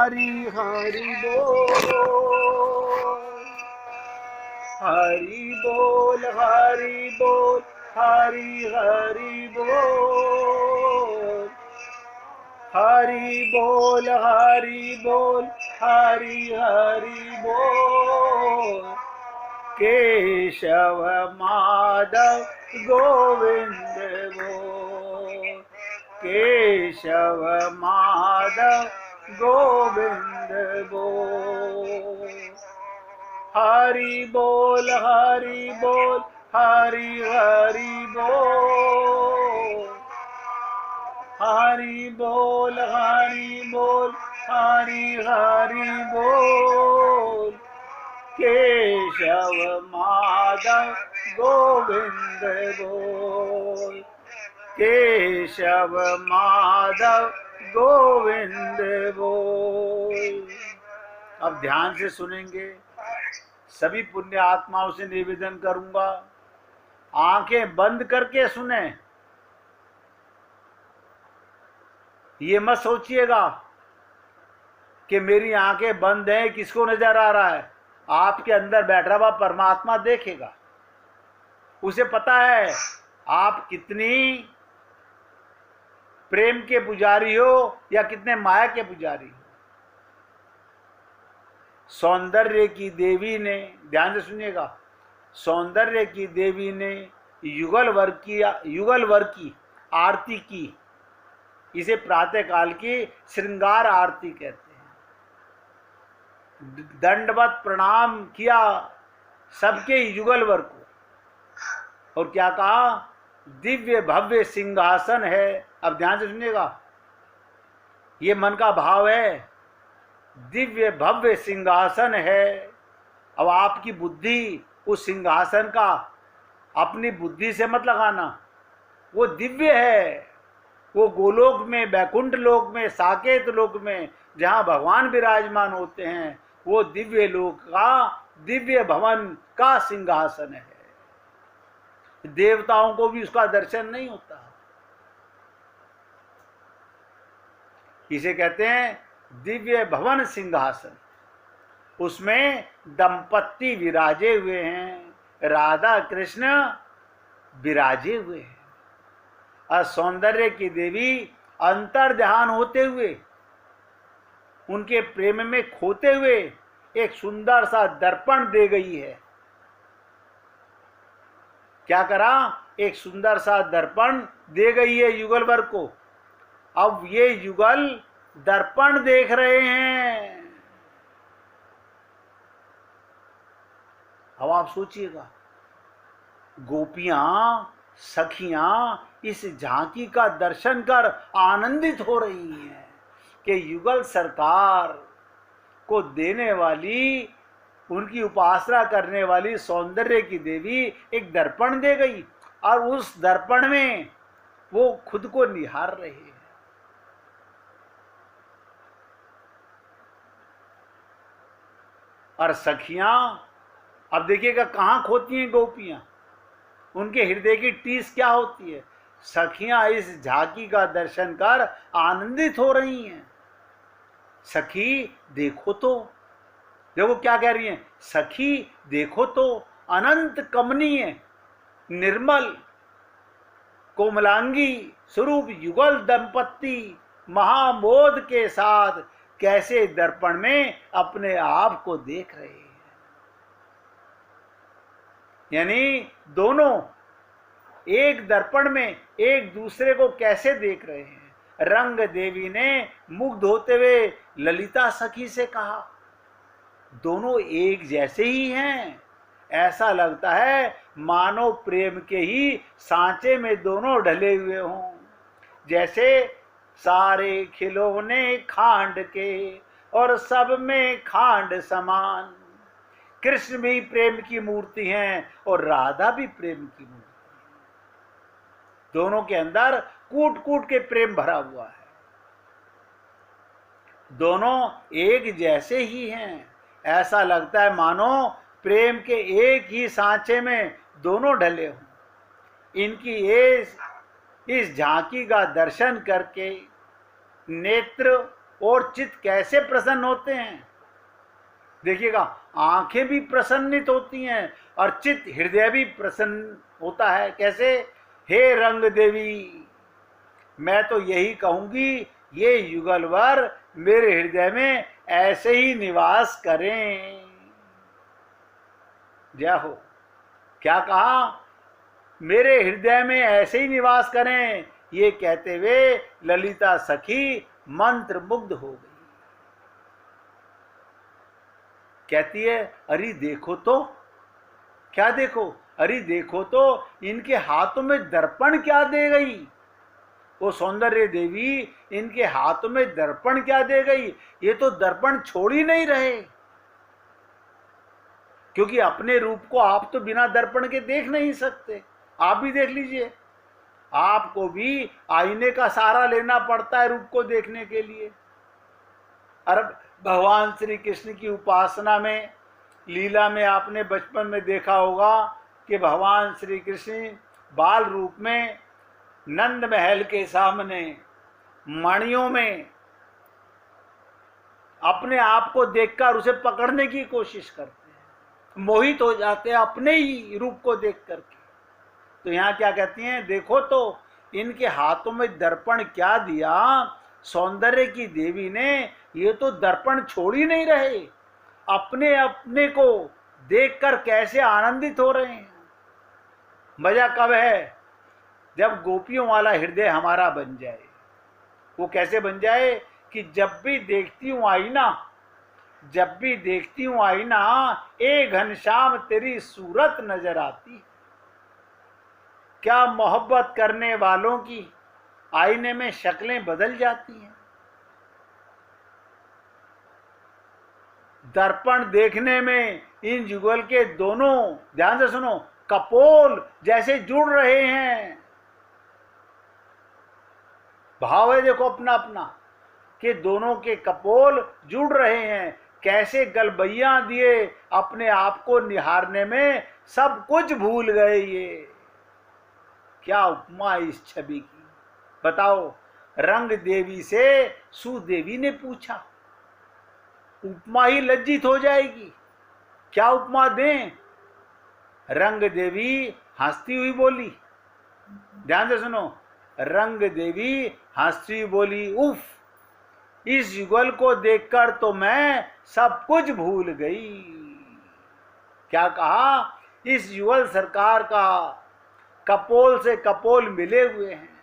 हरि हरि बोल, हरि बोल, हरि बोल, हरि हरि बोल, हरि बोल, हरि बोल, हरि हरि बोल। केशव माधव गोविंद बोल, केशव माधव गोविंद बोल। हरि बोल, हरि बोल, हरि हरि बोल, हरि बोल, हरि बोल, हरि हरि बोल। केशव माधव गोविंद बोल, केशव माधव गोविंद बोल। अब ध्यान से सुनेंगे। सभी पुण्य आत्माओं से निवेदन करूंगा, आंखें बंद करके सुने। ये मत सोचिएगा कि मेरी आंखें बंद हैं, किसको नजर आ रहा है। आपके अंदर बैठा हुआ परमात्मा देखेगा। उसे पता है आप कितनी प्रेम के पुजारी हो या कितने माया के पुजारी हो। सौंदर्य की देवी ने, ध्यान से सुनिएगा, सौंदर्य की देवी ने युगल वर्ग की आरती की। इसे प्रातः काल की श्रृंगार आरती कहते हैं। दंडवत प्रणाम किया सबके युगल वर्ग को, और क्या कहा, दिव्य भव्य सिंहासन है। अब ध्यान से सुनिएगा, ये मन का भाव है। दिव्य भव्य सिंहासन है। अब आपकी बुद्धि उस सिंहासन का अपनी बुद्धि से मत लगाना। वो दिव्य है। वो गोलोक में, वैकुंठ लोक में, साकेत लोक में जहाँ भगवान विराजमान होते हैं, वो दिव्य लोक का, दिव्य भवन का सिंहासन है। देवताओं को भी उसका दर्शन नहीं होता। इसे कहते हैं दिव्य भवन सिंहासन। उसमें दंपत्ति विराजे हुए हैं, राधा कृष्ण विराजे हुए हैं। और सौंदर्य की देवी अंतर ध्यान होते हुए, उनके प्रेम में खोते हुए एक सुंदर सा दर्पण दे गई है। क्या करा, एक सुंदर सा दर्पण दे गई है युगल वर्ग को। अब ये युगल दर्पण देख रहे हैं। अब आप सोचिएगा, गोपियां, सखियां इस झांकी का दर्शन कर आनंदित हो रही हैं कि युगल सरकार को देने वाली, उनकी उपासना करने वाली सौंदर्य की देवी एक दर्पण दे गई, और उस दर्पण में वो खुद को निहार रहे हैं। और सखियां, अब देखिएगा कहां खोती हैं गोपियां, उनके हृदय की टीस क्या होती है। सखियां इस झांकी का दर्शन कर आनंदित हो रही हैं। सखी देखो तो, देखो क्या कह रही हैं, सखी देखो तो, अनंत कमनीय निर्मल कोमलांगी स्वरूप युगल दंपत्ति महामोद के साथ कैसे दर्पण में अपने आप को देख रहे हैं। यानी दोनों एक दर्पण में एक दूसरे को कैसे देख रहे हैं। रंग देवी ने मुग्ध होते हुए ललिता सखी से कहा, दोनों एक जैसे ही हैं। ऐसा लगता है मानो प्रेम के ही सांचे में दोनों ढले हुए हों। जैसे सारे खिलौने खांड के और सब में खांड समान। कृष्ण भी प्रेम की मूर्ति हैं और राधा भी प्रेम की मूर्ति है। दोनों के अंदर कूट कूट के प्रेम भरा हुआ है। दोनों एक जैसे ही हैं। ऐसा लगता है मानो प्रेम के एक ही सांचे में दोनों ढले हों। इनकी इस झांकी का दर्शन करके नेत्र और चित्त कैसे प्रसन्न होते हैं। देखिएगा, आंखें भी प्रसन्नित होती हैं और चित्त हृदय भी प्रसन्न होता है। कैसे? हे रंग देवी, मैं तो यही कहूंगी ये युगलवर मेरे हृदय में ऐसे ही निवास करें। जय हो। क्या कहा? मेरे हृदय में ऐसे ही निवास करें। ये कहते हुए ललिता सखी मंत्र मुग्ध हो गई। कहती है, अरे देखो तो। क्या देखो? अरे देखो तो, इनके हाथों में दर्पण क्या दे गई। वो सौंदर्य देवी इनके हाथों में दर्पण क्या दे गई। ये तो दर्पण छोड़ ही नहीं रहे, क्योंकि अपने रूप को आप तो बिना दर्पण के देख नहीं सकते। आप भी देख लीजिए, आपको भी आईने का सहारा लेना पड़ता है रूप को देखने के लिए। अरे भगवान श्री कृष्ण की उपासना में, लीला में आपने बचपन में देखा होगा कि भगवान श्री कृष्ण बाल रूप में नंद महल के सामने मणियों में अपने आप को देखकर उसे पकड़ने की कोशिश करते हैं, मोहित हो जाते हैं अपने ही रूप को देख करके। तो यहाँ क्या कहती हैं? देखो तो, इनके हाथों में दर्पण क्या दिया सौंदर्य की देवी ने। ये तो दर्पण छोड़ ही नहीं रहे, अपने अपने को देखकर कैसे आनंदित हो रहे हैं। मजा कब है? जब गोपियों वाला हृदय हमारा बन जाए। वो कैसे बन जाए? कि जब भी देखती हूं आईना, जब भी देखती हूं आईना, ए घनश्याम तेरी सूरत नजर आती। क्या मोहब्बत करने वालों की आईने में शक्लें बदल जाती हैं। दर्पण देखने में इन जुगल के दोनों, ध्यान से सुनो, कपोल जैसे जुड़ रहे हैं। भाव है देखो अपना अपना, कि दोनों के कपोल जुड़ रहे हैं। कैसे गलबैया दिए अपने आप को निहारने में, सब कुछ भूल गए। ये क्या उपमा इस छवि की। बताओ, रंग देवी से सुदेवी ने पूछा, उपमा ही लज्जित हो जाएगी, क्या उपमा दें। रंग देवी हंसती हुई बोली, ध्यान से सुनो, रंग देवी हंसती हुई बोली, उफ, इस युगल को देखकर तो मैं सब कुछ भूल गई। क्या कहा? इस युगल सरकार का कपोल से कपोल मिले हुए हैं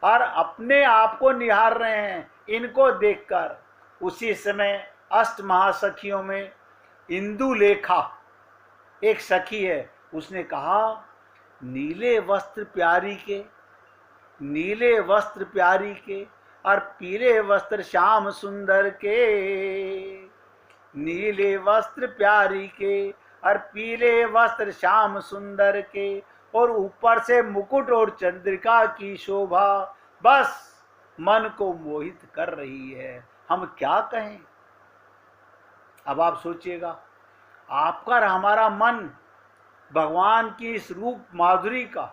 और अपने आप को निहार रहे हैं इनको देखकर। उसी समय अष्ट महासखियों में इंदुलेखा एक सखी है, उसने कहा, नीले वस्त्र प्यारी के, नीले वस्त्र प्यारी के और पीले वस्त्र श्याम सुंदर के, नीले वस्त्र प्यारी के और पीले वस्त्र श्याम सुंदर के, और ऊपर से मुकुट और चंद्रिका की शोभा बस मन को मोहित कर रही है। हम क्या कहें। अब आप सोचिएगा, आपका और हमारा मन भगवान की इस रूप माधुरी का,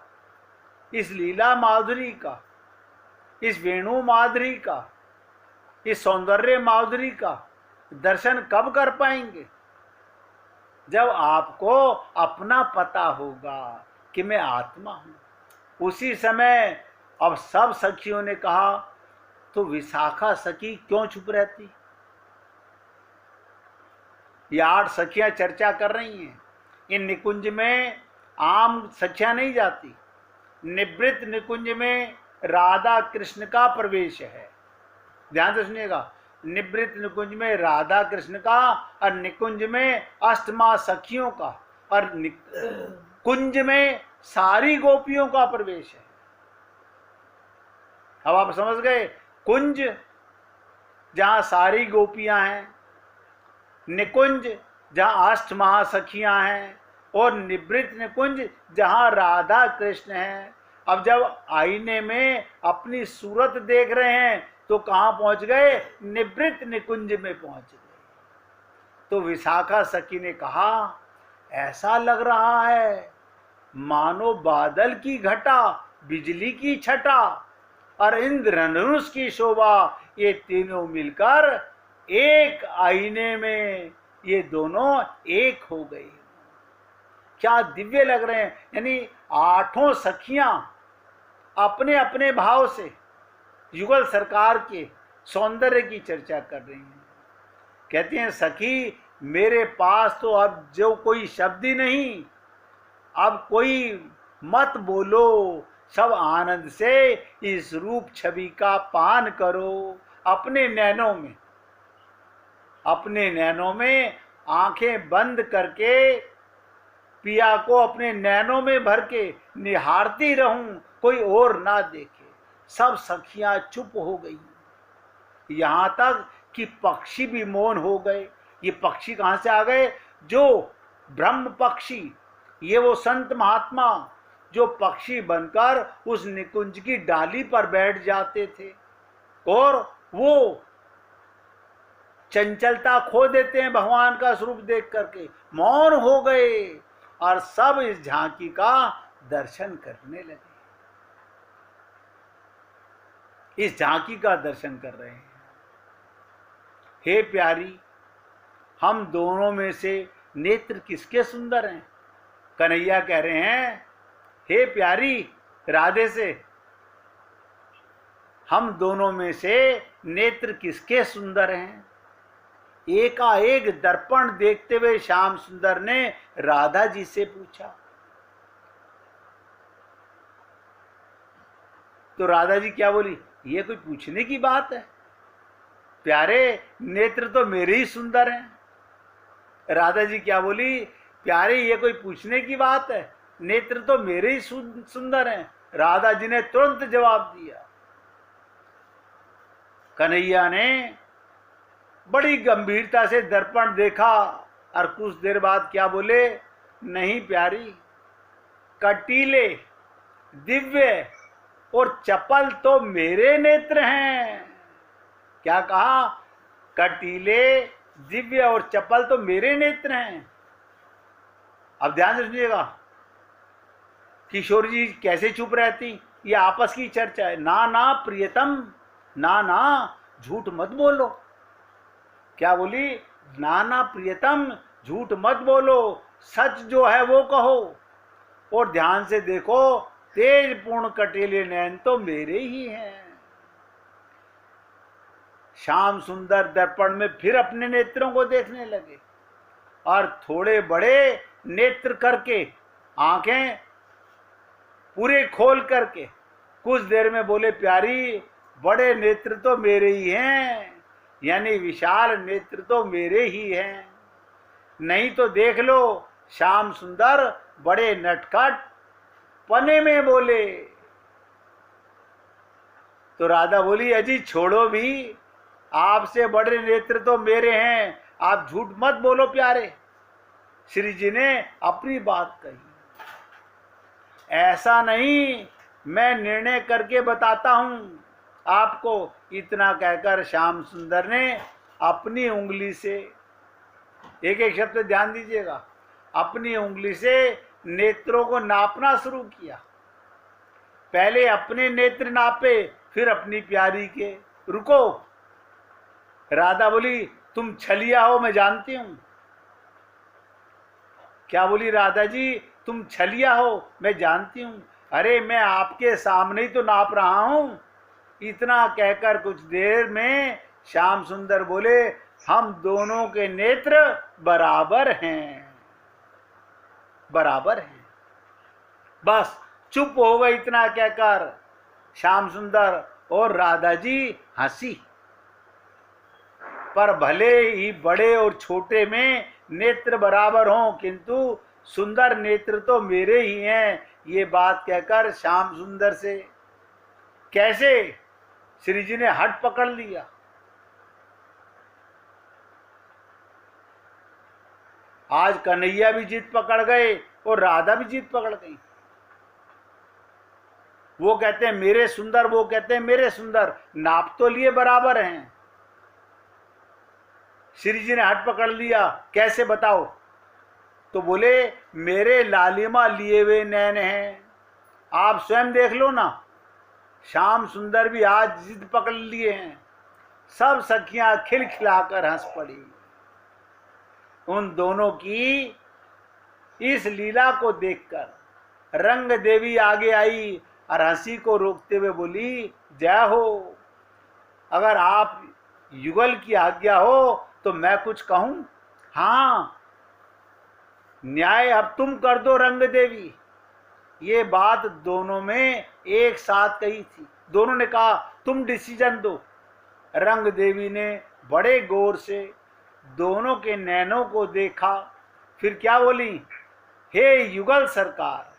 इस लीला माधुरी का, इस वेणु माधुरी का, इस सौंदर्य माधुरी का दर्शन कब कर पाएंगे? जब आपको अपना पता होगा कि मैं आत्मा हूं। उसी समय अब सब सखियों ने कहा, तो विशाखा सखी क्यों चुप रहती। ये 8 सखियां चर्चा कर रही हैं। इन निकुंज में आम सखियां नहीं जाती। निवृत्त निकुंज में राधा कृष्ण का प्रवेश है। ध्यान से सुनिएगा, निवृत्त निकुंज में राधा कृष्ण का और निकुंज में अष्टमा सखियों का, और कुंज में सारी गोपियों का प्रवेश है। अब आप समझ गए, कुंज जहां सारी गोपियां हैं, निकुंज जहां अष्ट महासखियां हैं, और निवृत्त निकुंज जहां राधा कृष्ण हैं। अब जब आईने में अपनी सूरत देख रहे हैं तो कहां पहुंच गए? निवृत्त निकुंज में पहुंच गए। तो विशाखा सखी ने कहा, ऐसा लग रहा है मानो बादल की घटा, बिजली की छटा और इंद्रधनुष की शोभा ये तीनों मिलकर एक आईने में ये दोनों एक हो गई। क्या दिव्य लग रहे हैं। यानी आठों सखियां अपने अपने भाव से युगल सरकार के सौंदर्य की चर्चा कर रही हैं। कहती हैं सखी मेरे पास तो अब जो कोई शब्द ही नहीं, अब कोई मत बोलो, सब आनंद से इस रूप छवि का पान करो। अपने नैनों में आंखें बंद करके पिया को अपने नैनों में भर के निहारती रहूं, कोई और ना देखे। सब सखियां चुप हो गई, यहां तक कि पक्षी भी मौन हो गए। ये पक्षी कहां से आ गए? जो ब्रह्म पक्षी, ये वो संत महात्मा जो पक्षी बनकर उस निकुंज की डाली पर बैठ जाते थे और वो चंचलता खो देते हैं भगवान का स्वरूप देख करके, मौन हो गए और सब इस झांकी का दर्शन करने लगे। इस झांकी का दर्शन कर रहे हैं। हे प्यारी, हम दोनों में से नेत्र किसके सुंदर हैं? कन्हैया कह रहे हैं हे प्यारी राधे से, हम दोनों में से नेत्र किसके सुंदर हैं? एकाएक दर्पण देखते हुए श्याम सुंदर ने राधा जी से पूछा। तो राधा जी क्या बोली? ये कोई पूछने की बात है? प्यारे नेत्र तो मेरे ही सुंदर हैं। राधा जी क्या बोली? प्यारे ये कोई पूछने की बात है? नेत्र तो मेरे ही सुंदर हैं। राधा जी ने तुरंत जवाब दिया। कन्हैया ने बड़ी गंभीरता से दर्पण देखा और कुछ देर बाद क्या बोले? नहीं प्यारी, कटीले, दिव्य और चपल तो मेरे नेत्र हैं। क्या कहा? कटीले, दिव्य और चपल तो मेरे नेत्र हैं। अब ध्यान से सुनिएगा, किशोर जी कैसे चुप रहती? ये आपस की चर्चा है। ना ना प्रियतम, ना ना झूठ मत बोलो। क्या बोली? ना ना प्रियतम, झूठ मत बोलो, सच जो है वो कहो। और ध्यान से देखो, तेज पूर्ण कटीले नैन तो मेरे ही हैं। श्याम सुंदर दर्पण में फिर अपने नेत्रों को देखने लगे और थोड़े बड़े नेत्र करके, आंखें पूरे खोल करके कुछ देर में बोले, प्यारी बड़े नेत्र तो मेरे ही हैं, यानी विशाल नेत्र तो मेरे ही हैं। नहीं तो देख लो, श्याम सुंदर बड़े नटखट पने में बोले। तो राधा बोली, अजी छोड़ो भी, आपसे बड़े नेत्र तो मेरे हैं, आप झूठ मत बोलो प्यारे। श्री जी ने अपनी बात कही। ऐसा नहीं, मैं निर्णय करके बताता हूं आपको। इतना कहकर श्याम सुंदर ने अपनी उंगली से, एक एक शब्द ध्यान दीजिएगा, अपनी उंगली से नेत्रों को नापना शुरू किया। पहले अपने नेत्र नापे, फिर अपनी प्यारी के। रुको, राधा बोली, तुम छलिया हो, मैं जानती हूं। क्या बोली राधा जी? तुम छलिया हो, मैं जानती हूं। अरे मैं आपके सामने ही तो नाप रहा हूं। इतना कहकर कुछ देर में श्याम सुंदर बोले, हम दोनों के नेत्र बराबर हैं, बराबर हैं। बस चुप हो गए। इतना कहकर श्याम सुंदर और राधा जी हंसी। पर भले ही बड़े और छोटे में नेत्र बराबर हों, किंतु सुंदर नेत्र तो मेरे ही हैं, ये बात कहकर श्याम सुंदर से कैसे श्री जी ने हट पकड़ लिया। आज कन्हैया भी जिद पकड़ गए और राधा भी जिद पकड़ गई। वो कहते हैं मेरे सुंदर, वो कहते हैं मेरे सुंदर, नाप तो लिए बराबर हैं। श्री जी ने हट पकड़ लिया, कैसे बताओ? तो बोले, मेरे लालिमा लिए हुए नैन हैं, आप स्वयं देख लो ना। श्याम सुंदर भी आज जिद पकड़ लिए हैं। सब सखियां खिलखिलाकर हंस पड़ी। उन दोनों की इस लीला को देखकर रंग देवी आगे आई और हंसी को रोकते हुए बोली, जय हो, अगर आप युगल की आज्ञा हो तो मैं कुछ कहूं? हाँ, न्याय अब तुम कर दो रंग देवी। ये बात दोनों में एक साथ कही थी। दोनों ने कहा, तुम डिसीजन दो। रंग देवी ने बड़े गौर से दोनों के नैनों को देखा, फिर क्या बोली, हे युगल सरकार,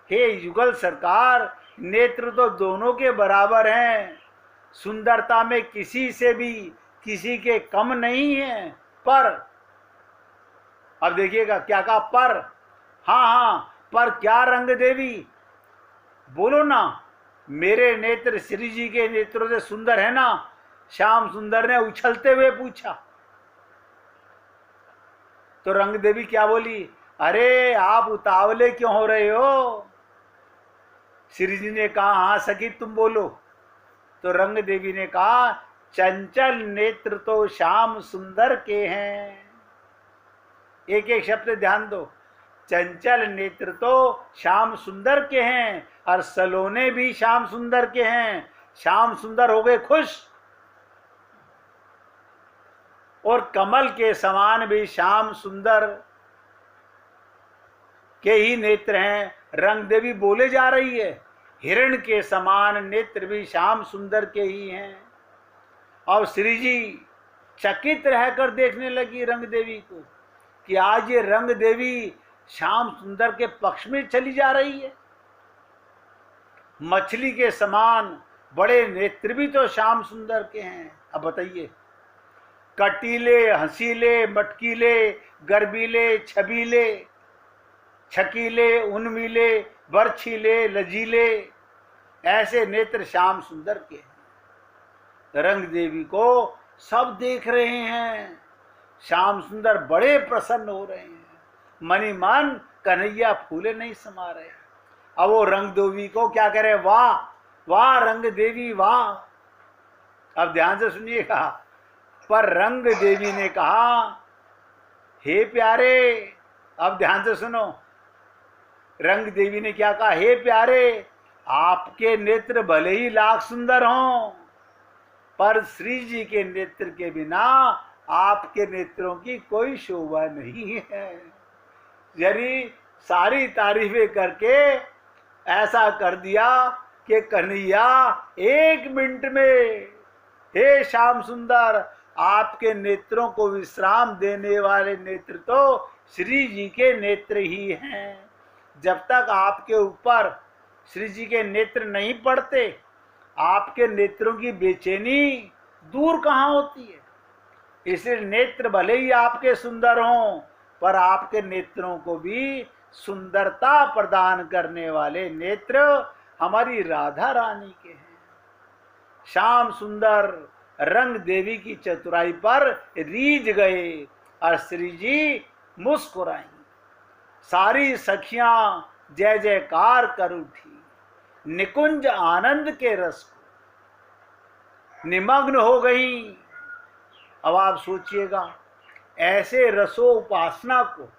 हे युगल सरकार, नेत्र तो दोनों के बराबर हैं, सुंदरता में किसी से भी किसी के कम नहीं है, पर, अब देखिएगा क्या कहा, पर, हाँ हाँ, पर क्या रंग देवी, बोलो ना, मेरे नेत्र श्री जी के नेत्रों से सुंदर है ना? श्याम सुंदर ने उछलते हुए पूछा। तो रंग देवी क्या बोली, अरे आप उतावले क्यों हो रहे हो? श्री जी ने कहा, हाँ सखी तुम बोलो। तो रंग देवी ने कहा, चंचल नेत्र तो श्याम सुंदर के हैं। एक एक शब्द ध्यान दो। चंचल नेत्र तो श्याम सुंदर के हैं और सलोने भी श्याम सुंदर के हैं। श्याम सुंदर हो गए खुश, और कमल के समान भी श्याम सुंदर के ही नेत्र हैं। रंग देवी बोले जा रही है, हिरण के समान नेत्र भी श्याम सुंदर के ही हैं। और श्री जी चकित रहकर देखने लगी रंग देवी को कि आज ये रंग देवी श्याम सुंदर के पक्ष में चली जा रही है। मछली के समान बड़े नेत्र भी तो श्याम सुंदर के हैं। अब बताइए, कटीले, हंसीले, मटकीले, गर्बीले, छबीले, छकीले, उन्मीले, बरछीले, लजीले, ऐसे नेत्र श्याम सुंदर के हैं। रंग देवी को सब देख रहे हैं। श्याम सुंदर बड़े प्रसन्न हो रहे हैं, मनी मन कन्हैया फूले नहीं समा रहे। अब वो रंग देवी को क्या कह रहे, वाह वाह रंग देवी वाह। अब ध्यान से सुनिएगा। पर रंग देवी ने कहा, हे प्यारे, अब ध्यान से सुनो, रंग देवी ने क्या कहा, हे प्यारे, आपके नेत्र भले ही लाख सुंदर हों, पर श्री जी के नेत्र के बिना आपके नेत्रों की कोई शोभा नहीं है। यानी सारी तारीफें करके ऐसा कर दिया कि कन्हैया एक मिनट में, हे श्याम सुंदर, आपके नेत्रों को विश्राम देने वाले नेत्र तो श्री जी के नेत्र ही हैं। जब तक आपके ऊपर श्री जी के नेत्र नहीं पड़ते, आपके नेत्रों की बेचैनी दूर कहाँ होती है। इसलिए नेत्र भले ही आपके सुंदर हों, पर आपके नेत्रों को भी सुंदरता प्रदान करने वाले नेत्र हमारी राधा रानी के हैं। श्याम सुंदर रंग देवी की चतुराई पर रीझ गए और श्री जी मुस्कुराई। सारी सखियां जय जयकार कर उठी, निकुंज आनंद के रस को निमग्न हो गई। अब आप सोचिएगा, ऐसे रसो उपासना को,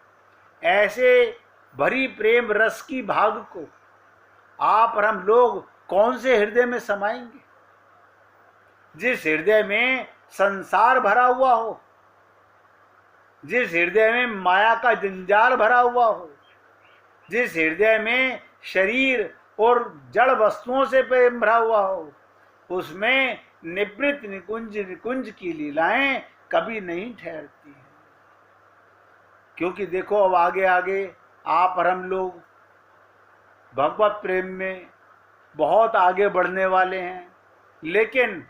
ऐसे भरी प्रेम रस की भाग को आप और हम लोग कौन से हृदय में समाएंगे? जिस हृदय में संसार भरा हुआ हो, जिस हृदय में माया का जंजाल भरा हुआ हो, जिस हृदय में शरीर और जड़ वस्तुओं से प्रेम भरा हुआ हो, उसमें निवृत्त निकुंज निकुंज की लीलाएं कभी नहीं ठहरती हैं। क्योंकि देखो, अब आगे आगे आप और हम लोग भगवत प्रेम में बहुत आगे बढ़ने वाले हैं, लेकिन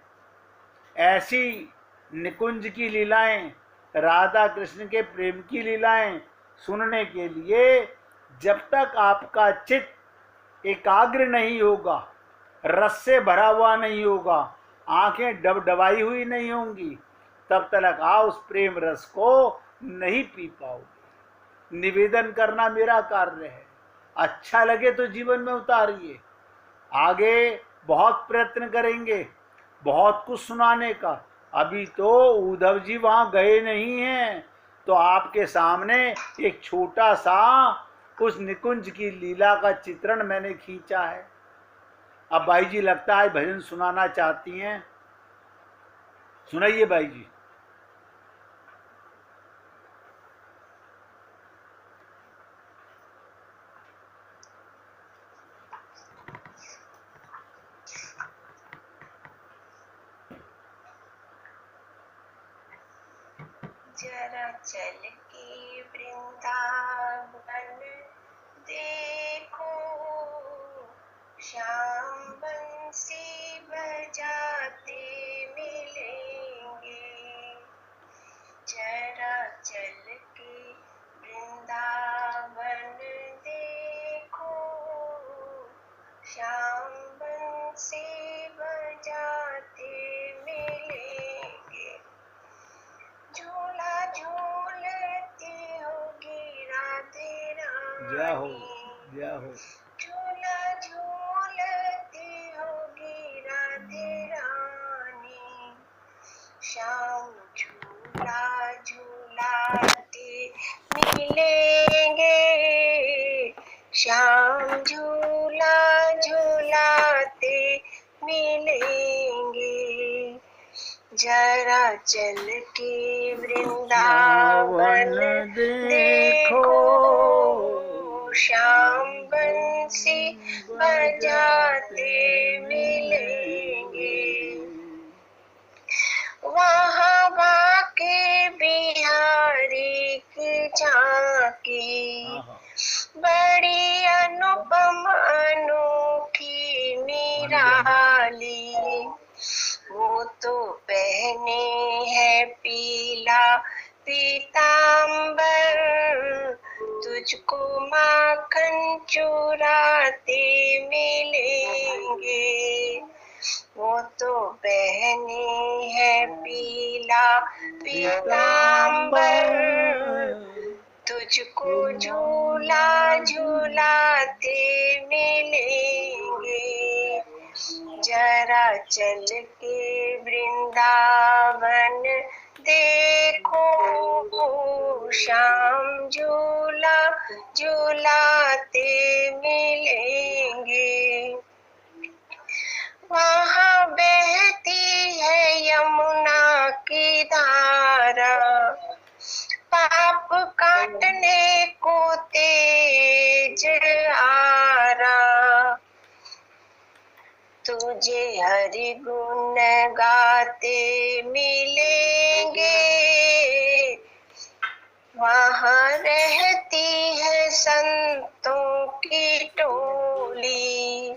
ऐसी निकुंज की लीलाएं, राधा कृष्ण के प्रेम की लीलाएं सुनने के लिए जब तक आपका चित्त एकाग्र नहीं होगा, रस से भरा हुआ नहीं होगा, आंखें डबडबाई हुई नहीं होंगी, तब तक आप उस प्रेम रस को नहीं पी पाओगे। निवेदन करना मेरा कार्य है। अच्छा लगे तो जीवन में उतारिए। आगे बहुत प्रयत्न करेंगे, बहुत कुछ सुनाने का। अभी तो उद्धव जी वहां गए नहीं हैं, तो आपके सामने एक छोटा सा उस निकुंज की लीला का चित्रण मैंने खींचा है। अब भाई जी लगता है भजन सुनाना चाहती हैं, सुनाइए भाई जी। जरा चल के वृंदावन देखो, श्याम बंसी बजाते मिलेंगे। जरा चल के वृंदावन देखो, श्याम बंसी बजाते मिलेंगे। झूला झूलती होगी राधे जय हो, रानी, जय हो। झूला झूलती होगी राधे रानी। श्याम झूला झूलाते मिलेंगे, श्याम झूला झूलाते मिलेंगे। जरा चल के वृंदावन देखो, श्याम बंसी बजाते मिलेंगे। वहाँ बाके बिहारी की झांकी, बड़ी अनुपम अनोखी निराली। वो तो पहने है पीला पीतांबर, तुझको माखन चुराते मिलेंगे। वो तो पहने है पीला पीतांबर, तुझको झूला झूलाते मिलेंगे। जरा चल के वृंदावन देखो, श्याम झूला झूलाते मिलेंगे। वहाँ बहती है यमुना की धारा, पाप काटने को तेज आरा। तुझे हरि गुण गाते मिलेंगे, वहाँ रहती है संतों की टोली।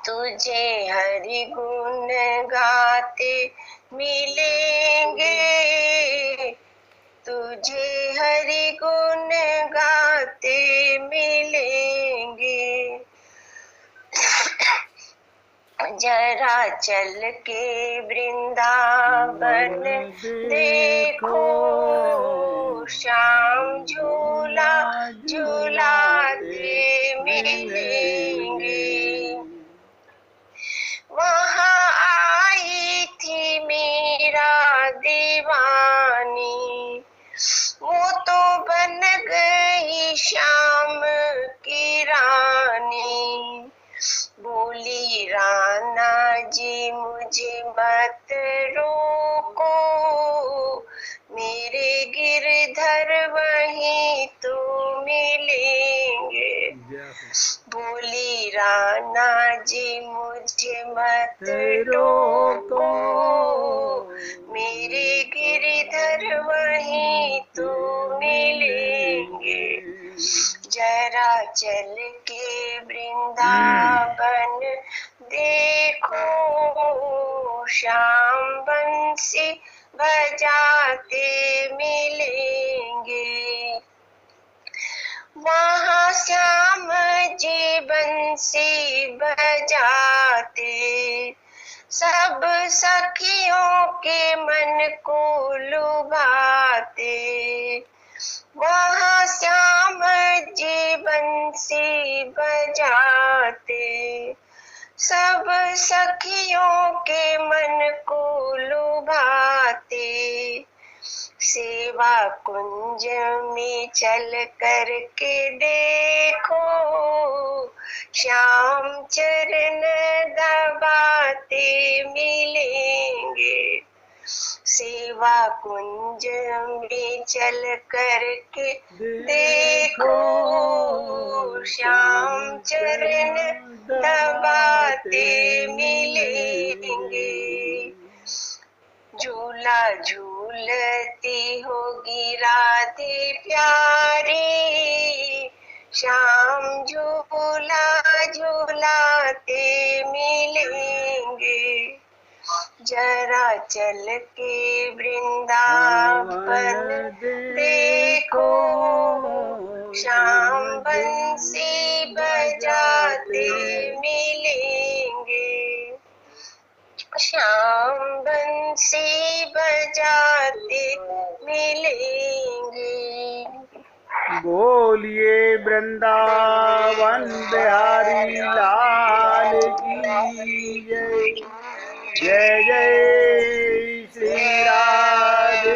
तुझे हरि गुण गाते मिलेंगे, तुझे हरि गुण गाते मिलेंगे। जरा चल के वृंदावन देखो, श्याम झूला झूलाते मिलेंगे। वहाँ आई थी मीरा दीवानी, वो तो बन गई श्याम की रानी। बोली राना जी मुझे मत रोको, मेरे गिरधर वहीं तो मिलेंगे। बोली राना जी मुझे मत रोको, मेरे गिरधर वहीं तो मिलेंगे। जरा चल के वृंदावन देखो, श्याम बंसी बजाते मिलेंगे। वहाँ श्याम जी बंसी बजाते, सब सखियों के मन को लुभाते। वहाँ श्याम जी बंसी बजाते, सब सखियों के मन को लुभाते, सेवा कुंज में चल कर के देखो, श्याम चरण दबाते मिलेंगे। सेवा कुंज में चल कर के देखो, श्याम चरण दबाते मिलेंगे। झूला झूलती होगी राधे प्यारी, श्याम झूला झूलाते मिलेंगे। जरा चल के वृंदावन देखो, श्याम बंसी बजाते मिलेंगे। श्याम बंसी बजाते मिलेंगे। बोलिए वृंदावन बिहारी लाल की जय। जय जय श्री राधे,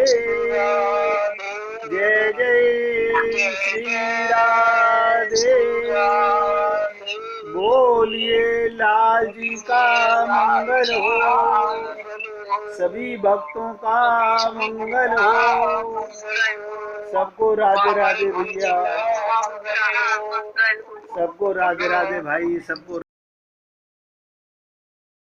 जय जय श्री राधे। बोलिए लाल जी का मंगल हो, सभी भक्तों का मंगल हो। सबको राधे राधे भैया, सबको राधे राधे भाई, सबको